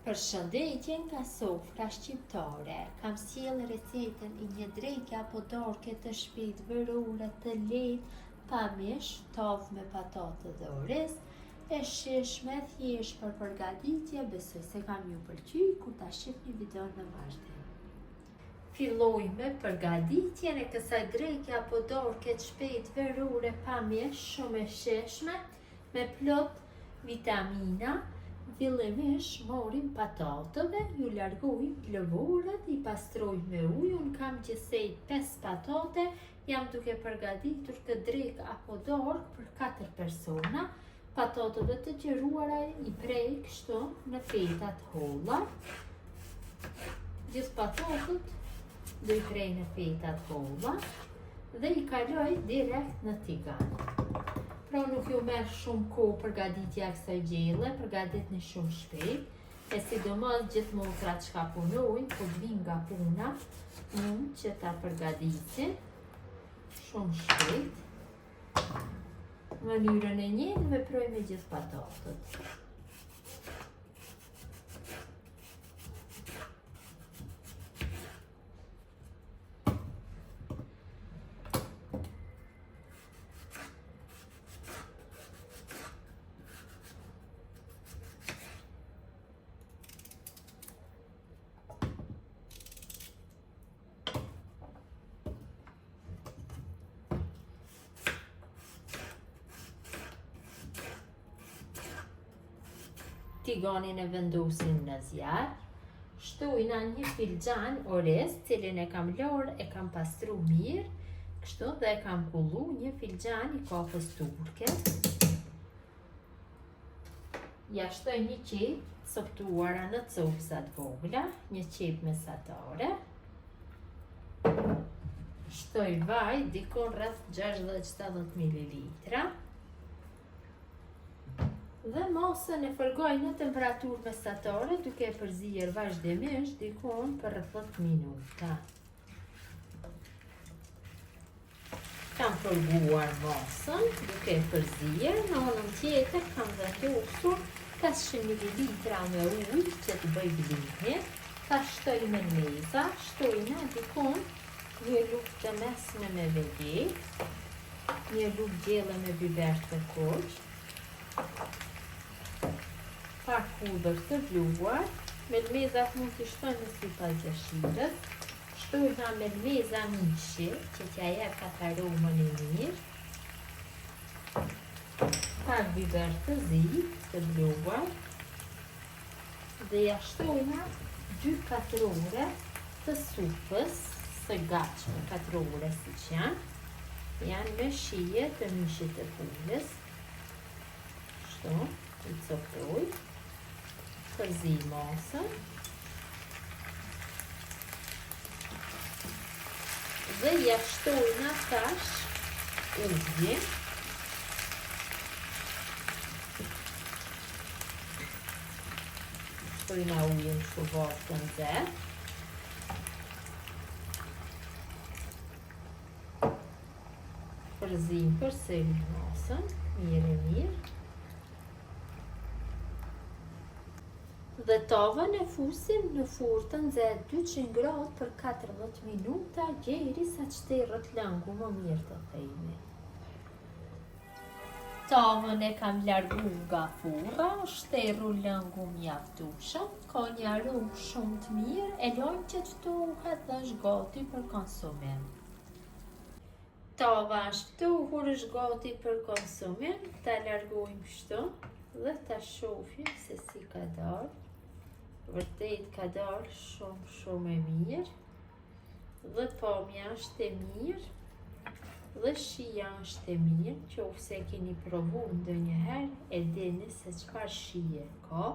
Përshëndetje nga sofra shqiptare. Kam sjellë recetën e një dreke apo dorke të shpejtë vërure të lehtë, pa mish, tavë me patate dhe oriz, e shishme thjesht për përgatitje. Besoj se kam ju pëlqyer kur ta shihni videon në vazhdim. Filloj me përgatitjen e kësaj dreke apo dorke të shpejtë vërure pa mish, shumë e shishme, me plot vitamina. Fillimisht morim patateve, ju largojmë lëvorët, i pastroj me ujë. Unë kam gjithsej 5 patate, jam duke përgatitur këtë drek apo dork për 4 persona. Patateve të qeruara i prej kështu në feta të holla. Gjithë patatet do i prej në feta të holla dhe i kaloj direkt në tigan. Pra nuk ju merr shumë kohë përgatitja e kësaj gjelle, përgatitni shumë shpejt, e sidomos gjithë motrat që punojnë, po vin nga puna, mund që ta përgatitin shumë shpejt. Në mënyrën e njëjtë veproj me gjithë patatet. Tiganin e vendosin në zjarr, shtojna një filxhan oriz, cilin e kam larë, e kam pastru mirë, kështu dhe e kam kullu një filxhan i kafës turke. Ja shtoj një qep coptuara në copsa të vogla, një qep mesatare. Shtoj vaj, dikon rreth 60-70 ml. Dhe masën e fërgoj në temperaturë mesatare, duke e përzier vazhdimisht dikon për 10 minuta. Kam fërguar masën duke e përzier, në anën tjetër kam vendosur 500 ml me ujë që të bëj blimje. Ta shtoj me meza, shtojna dikon një lugë të mesme me veget, një lugë gjelle me biber të kuq, pak hudhër të vluar, melmezat mund t'i shtojnë sipas dëshirës. Shtojna melmeza mishi, që t'ja jep atë aromën e mirë. Pak biber të zi, të vluar. Dhe ja shtojna 2 katrore të supës së gatshme, katrore siç janë. Janë me shije të mishit të pulës. Kështu, i coptoj. Përzi masën dhe ja shtojna tash ujin. Shtojna ujin shuvar të nxehtë. Përzim përsëri masën, mirë. Dhe tavën e fusim në furrë të nxehtë 200 gradë për 40 minuta, derisa që terrët lëngu më mirë të themi. Tavën e kam largu nga furra, shterru lëngu mjaftueshëm, ka një aromë shumë të mirë, e lojmë që të ftohet dhe është gati për konsumim. Tava është ftohur, është gati për konsumim, ta largojmë kështu dhe ta shohim se si ka dalë. Vërtet ka dalë shumë e mirë, dhe pamja është e mirë, dhe shija është e mirë. Qofse e keni provu ndonjëherë, e dini se çfarë shije ka.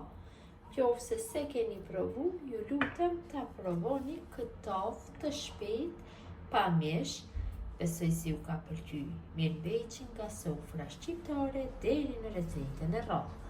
Qofse se keni provu, ju lutem ta provoni këtë tavë të shpejtë pa mish. Besoj si ju ka pëlqyer. Mirëmbëjtje nga sofra shqiptare, deri në recetën e radhës.